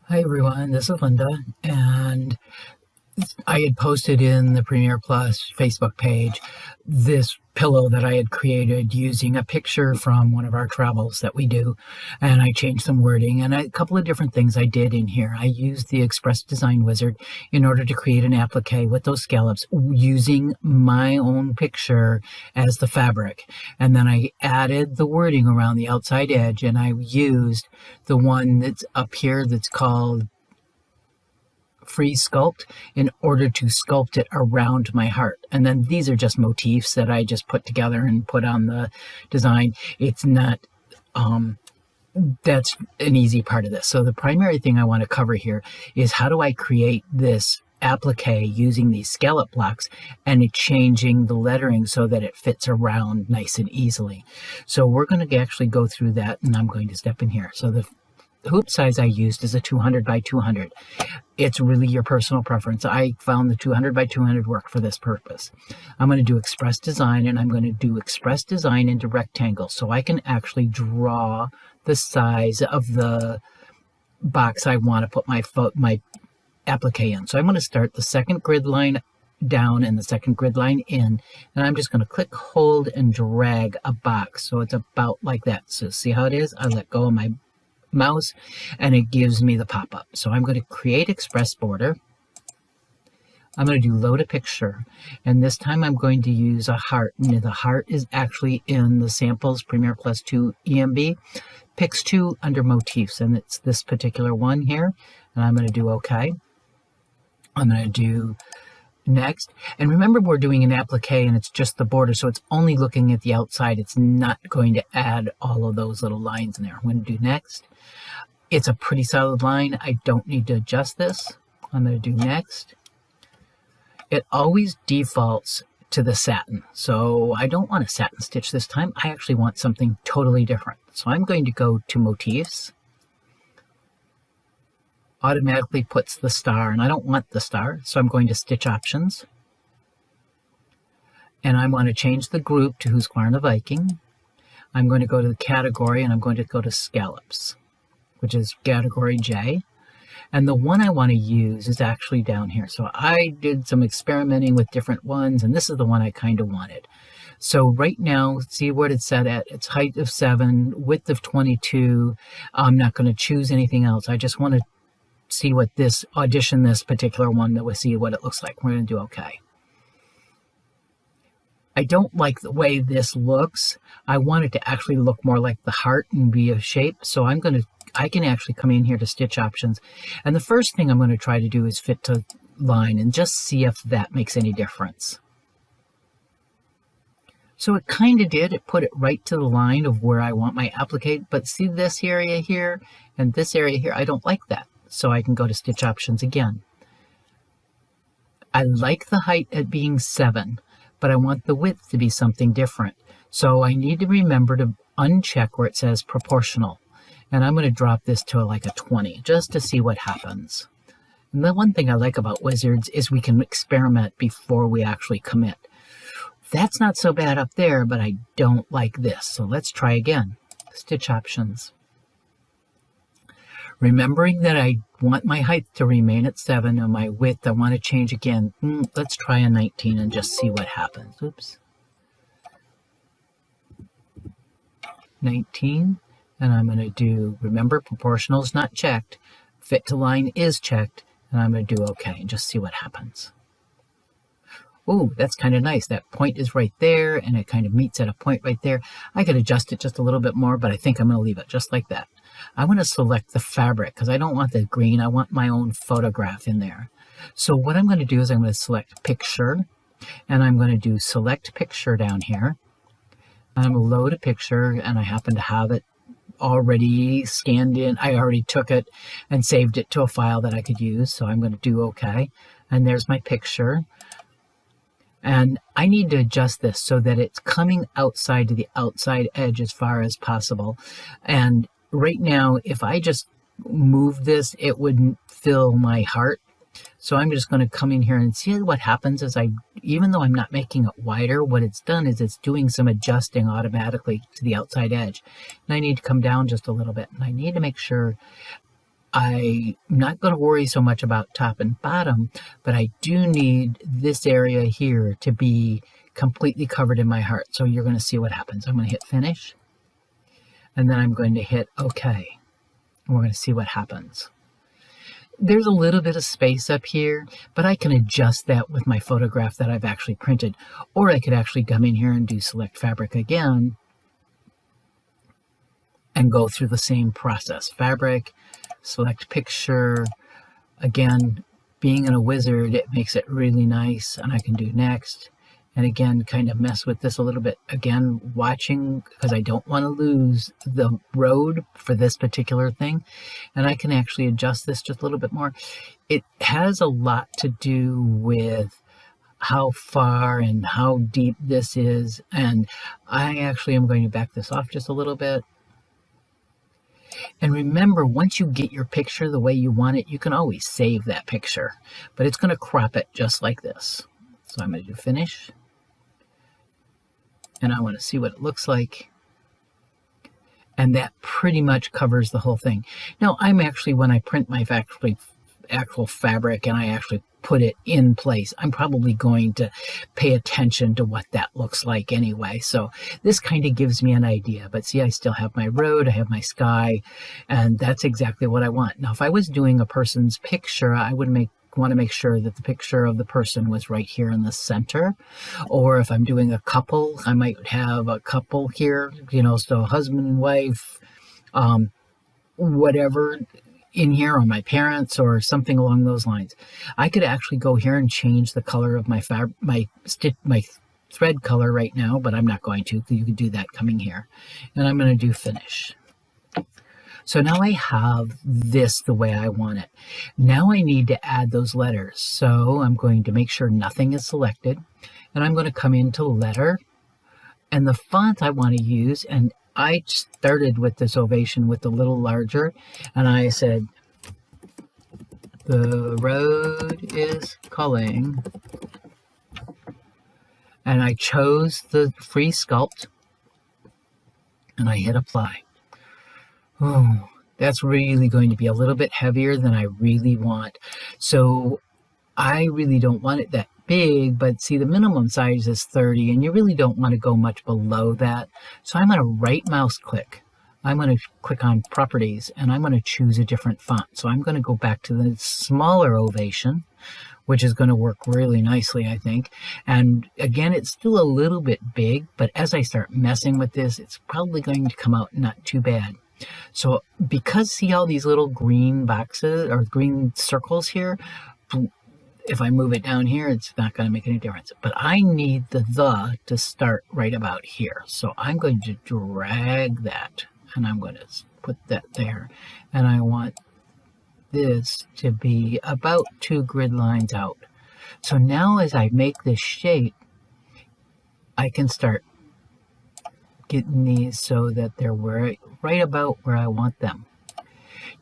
Hi everyone, this is Linda, and I had posted in the Premier+ Facebook page this pillow that I had created using a picture from one of our travels that we do, and I changed some wording and a couple of different things I did in here. I used the ExpressDesign Wizard in order to create an applique with those scallops using my own picture as the fabric, and then I added the wording around the outside edge, and I used the one that's up here that's called free sculpt in order to sculpt it around my heart. And then these are just motifs that I just put together and put on the design. It's not that's an easy part of this. So the primary thing I want to cover here is how do I create this applique using these scallop blocks and changing the lettering so that it fits around nice and easily. So we're going to actually go through that, and I'm going to step in here. So the hoop size I used is a 200 by 200. It's really your personal preference. I found the 200 by 200 work for this purpose. I'm going to do Express Design, and I'm going to do Express Design into rectangles so I can actually draw the size of the box I want to put my applique in. So I'm going to start the second grid line down and the second grid line in, and I'm just going to click, hold, and drag a box so it's about like that. So see how it is? I let go of my mouse and it gives me the pop-up. So I'm going to create express border. I'm going to do load a picture, and this time I'm going to use a heart, and the heart is actually in the samples Premier+2 EMB Pix 2 under motifs, and it's this particular one here, and I'm going to do OK. I'm going to do next, and remember we're doing an applique and it's just the border, so it's only looking at the outside. It's not going to add all of those little lines in there. I'm going to do next. It's a pretty solid line. I don't need to adjust this. I'm going to do next. It always defaults to the satin, so I don't want a satin stitch this time. I actually want something totally different. So I'm going to go to motifs. Automatically puts the star, and I don't want the star, so I'm going to stitch options, and I want to change the group to Husqvarna Viking. I'm going to go to the category, and I'm going to go to scallops, which is category J, and the one I want to use is actually down here. So I did some experimenting with different ones, and this is the one I kind of wanted. So right now, see what it's set at. It's height of 7, width of 22. I'm not going to choose anything else. I just want to see what this, audition this particular one, that we'll see what it looks like. We're going to do OK. I don't like the way this looks. I want it to actually look more like the heart and be a shape. So I can actually come in here to stitch options. And the first thing I'm going to try to do is fit to line and just see if that makes any difference. So it kind of did. It put it right to the line of where I want my applique. But see this area here and this area here, I don't like that. So I can go to stitch options again. I like the height at being 7, but I want the width to be something different. So I need to remember to uncheck where it says proportional. And I'm going to drop this to like a 20 just to see what happens. And the one thing I like about Wizards is we can experiment before we actually commit. That's not so bad up there, but I don't like this. So let's try again. Stitch options. Remembering that I want my height to remain at 7 and my width I want to change again. Let's try a 19 and just see what happens. Oops. 19. And I'm going to do, remember, proportional is not checked. Fit to line is checked. And I'm going to do OK and just see what happens. Oh, that's kind of nice. That point is right there, and it kind of meets at a point right there. I could adjust it just a little bit more, but I think I'm going to leave it just like that. I want to select the fabric because I don't want the green. I want my own photograph in there. So what I'm going to do is I'm going to select picture, and I'm going to do select picture down here. I'm going to load a picture, and I happen to have it already scanned in. I already took it and saved it to a file that I could use. So I'm going to do OK. And there's my picture. And I need to adjust this so that it's coming outside to the outside edge as far as possible. And right now, if I just move this, it would fill my heart. So I'm just going to come in here and see what happens as even though I'm not making it wider, what it's done is it's doing some adjusting automatically to the outside edge. And I need to come down just a little bit. And I need to make sure I'm not going to worry so much about top and bottom, but I do need this area here to be completely covered in my heart. So you're going to see what happens. I'm going to hit finish, and then I'm going to hit OK. And we're going to see what happens. There's a little bit of space up here, but I can adjust that with my photograph that I've actually printed. Or I could actually come in here and do select fabric again and go through the same process. Fabric, select picture. Again, being in a wizard, it makes it really nice, and I can do next. And again, kind of mess with this a little bit. Again, watching, because I don't want to lose the road for this particular thing. And I can actually adjust this just a little bit more. It has a lot to do with how far and how deep this is. And I actually am going to back this off just a little bit. And remember, once you get your picture the way you want it, you can always save that picture. But it's going to crop it just like this. So I'm going to do finish. And I want to see what it looks like. And that pretty much covers the whole thing. Now, I'm actually, when I print my actual fabric and I actually put it in place, I'm probably going to pay attention to what that looks like anyway. So this kind of gives me an idea. But see, I still have my road, I have my sky, and that's exactly what I want. Now, if I was doing a person's picture, I would want to make sure that the picture of the person was right here in the center. Or if I'm doing a couple, I might have a couple here, so husband and wife, whatever in here, or my parents, or something along those lines. I could actually go here and change the color of my thread color right now, but I'm not going to. You can do that coming here. And I'm going to do finish. So now I have this the way I want it. Now I need to add those letters. So I'm going to make sure nothing is selected. And I'm going to come into letter. And the font I want to use, and I started with this ovation with a little larger. And I said, the road is calling. And I chose the free Sculpt. And I hit apply. Oh, that's really going to be a little bit heavier than I really want. So I really don't want it that big, but see, the minimum size is 30, and you really don't want to go much below that. So I'm going to right mouse click. I'm going to click on properties, and I'm going to choose a different font. So I'm going to go back to the smaller ovation, which is going to work really nicely, I think. And again, it's still a little bit big, but as I start messing with this, it's probably going to come out not too bad. So because see all these little green boxes or green circles here, if I move it down here, it's not going to make any difference. But I need the to start right about here. So I'm going to drag that, and I'm going to put that there. And I want this to be about 2 grid lines out. So now as I make this shape, I can start getting these so that they're right about where I want them.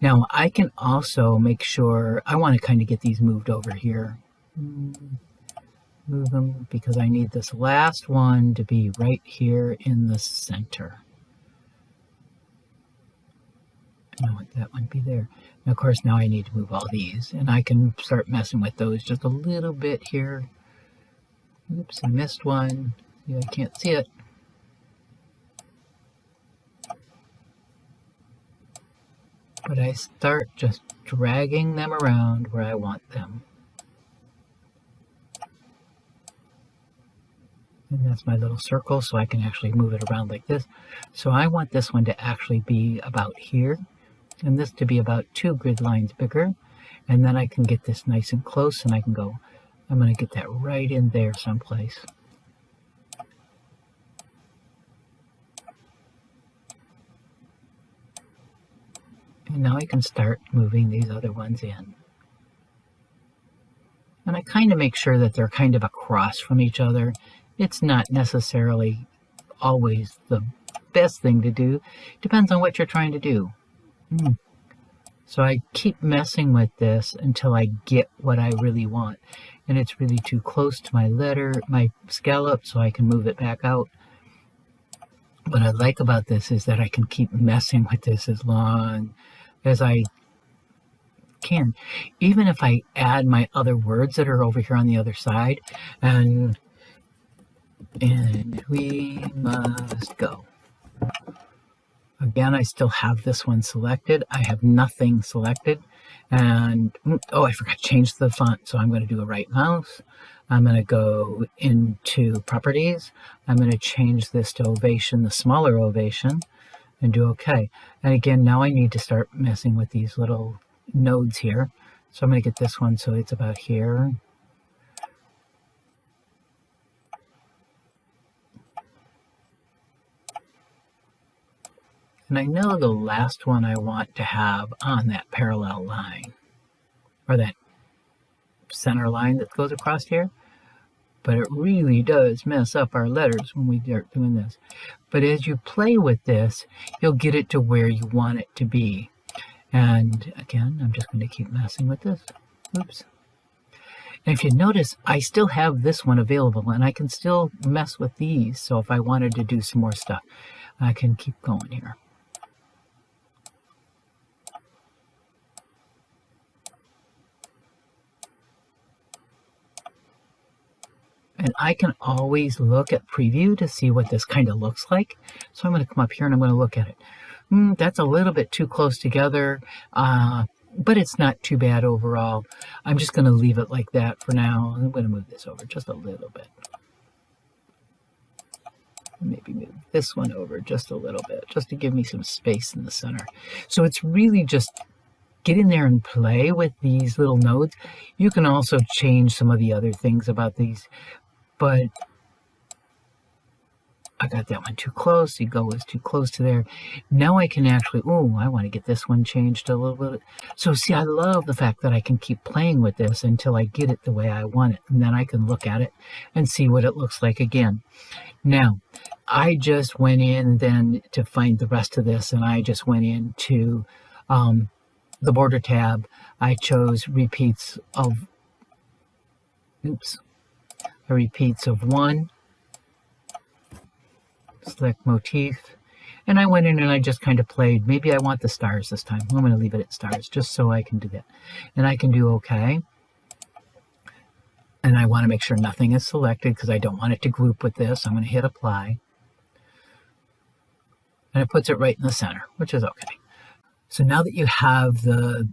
Now I can also make sure, I want to kind of get these moved over here. Move them because I need this last one to be right here in the center. And I want that one to be there. And of course now I need to move all these, and I can start messing with those just a little bit here. Oops, I missed one. Yeah, I can't see it. But I start just dragging them around where I want them. And that's my little circle, so I can actually move it around like this. So I want this one to actually be about here, and this to be about 2 grid lines bigger. And then I can get this nice and close, and I can go, I'm going to get that right in there someplace. And now I can start moving these other ones in. And I kind of make sure that they're kind of across from each other. It's not necessarily always the best thing to do. Depends on what you're trying to do. So I keep messing with this until I get what I really want. And it's really too close to my letter, my scallop, so I can move it back out. What I like about this is that I can keep messing with this as long as I can, even if I add my other words that are over here on the other side, and we must go. Again, I still have this one selected. I have nothing selected. And, oh, I forgot to change the font. So I'm going to do a right mouse. I'm going to go into properties. I'm going to change this to ovation, the smaller ovation, and do OK. And again, now I need to start messing with these little nodes here. So I'm going to get this one so it's about here. And I know the last one I want to have on that parallel line, or that center line that goes across here. But it really does mess up our letters when we start doing this. But as you play with this, you'll get it to where you want it to be. And again, I'm just going to keep messing with this. Oops. And if you notice, I still have this one available, and I can still mess with these. So if I wanted to do some more stuff, I can keep going here. And I can always look at preview to see what this kind of looks like. So I'm going to come up here and I'm going to look at it. That's a little bit too close together, but it's not too bad overall. I'm just going to leave it like that for now. I'm going to move this over just a little bit. Maybe move this one over just a little bit, just to give me some space in the center. So it's really just get in there and play with these little nodes. You can also change some of the other things about these, but I got that one too close. The go was too close to there. Now I can actually, oh, I want to get this one changed a little bit. So see, I love the fact that I can keep playing with this until I get it the way I want it. And then I can look at it and see what it looks like again. Now, I just went in then to find the rest of this, and I just went into the border tab. I chose repeats of, repeats of 1. Select motif, and I went in and I just kind of played. Maybe I want the stars this time. I'm going to leave it at stars just so I can do that. And I can do OK. And I want to make sure nothing is selected because I don't want it to group with this. I'm going to hit apply. And it puts it right in the center, which is okay. So now that you have the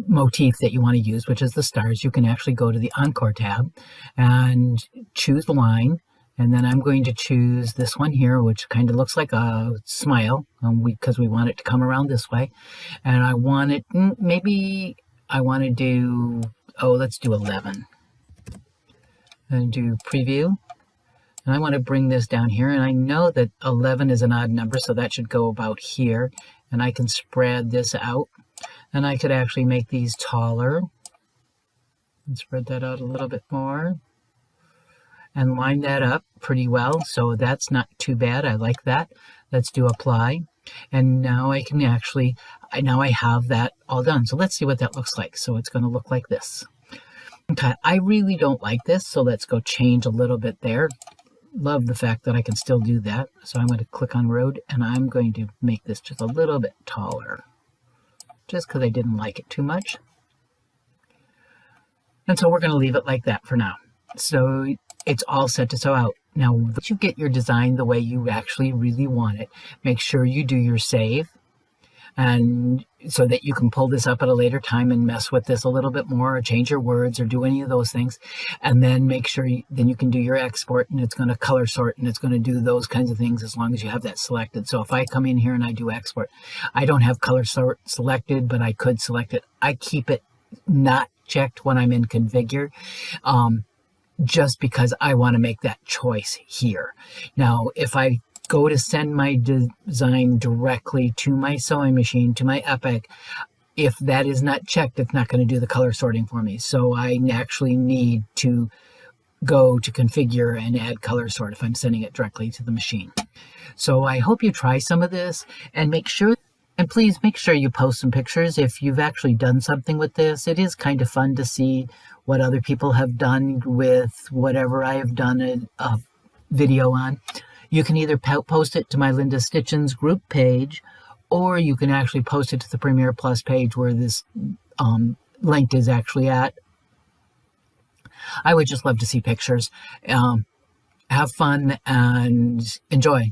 motif that you want to use, which is the stars, you can actually go to the Encore tab and choose the line. And then I'm going to choose this one here, which kind of looks like a smile, because we want it to come around this way. And I want it, maybe I want to do, let's do 11. And do preview. And I want to bring this down here. And I know that 11 is an odd number, so that should go about here. And I can spread this out. And I could actually make these taller. And spread that out a little bit more. And line that up pretty well. So that's not too bad. I like that. Let's do apply. And now I can actually, now I have that all done. So let's see what that looks like. So it's going to look like this. Okay, I really don't like this. So let's go change a little bit there. Love the fact that I can still do that. So I'm going to click on road and I'm going to make this just a little bit taller. Just because I didn't like it too much. And so we're going to leave it like that for now. So it's all set to sew out. Now, once you get your design the way you actually really want it, make sure you do your save, and so that you can pull this up at a later time and mess with this a little bit more, or change your words, or do any of those things. And then make sure then you can do your export, and it's going to color sort, and it's going to do those kinds of things as long as you have that selected. So if I come in here and I do export, I don't have color sort selected, but I could select it. I keep it not checked when I'm in configure. Just because I want to make that choice here. Now, if I go to send my design directly to my sewing machine, to my Applique, if that is not checked, it's not going to do the color sorting for me. So I actually need to go to configure and add color sort if I'm sending it directly to the machine. So I hope you try some of this and make sure, and please make sure you post some pictures if you've actually done something with this. It is kind of fun to see what other people have done with whatever I have done a video on. You can either post it to my Linda Stitchens group page, or you can actually post it to the Premier+ page where this length is actually at. I would just love to see pictures. Have fun and enjoy.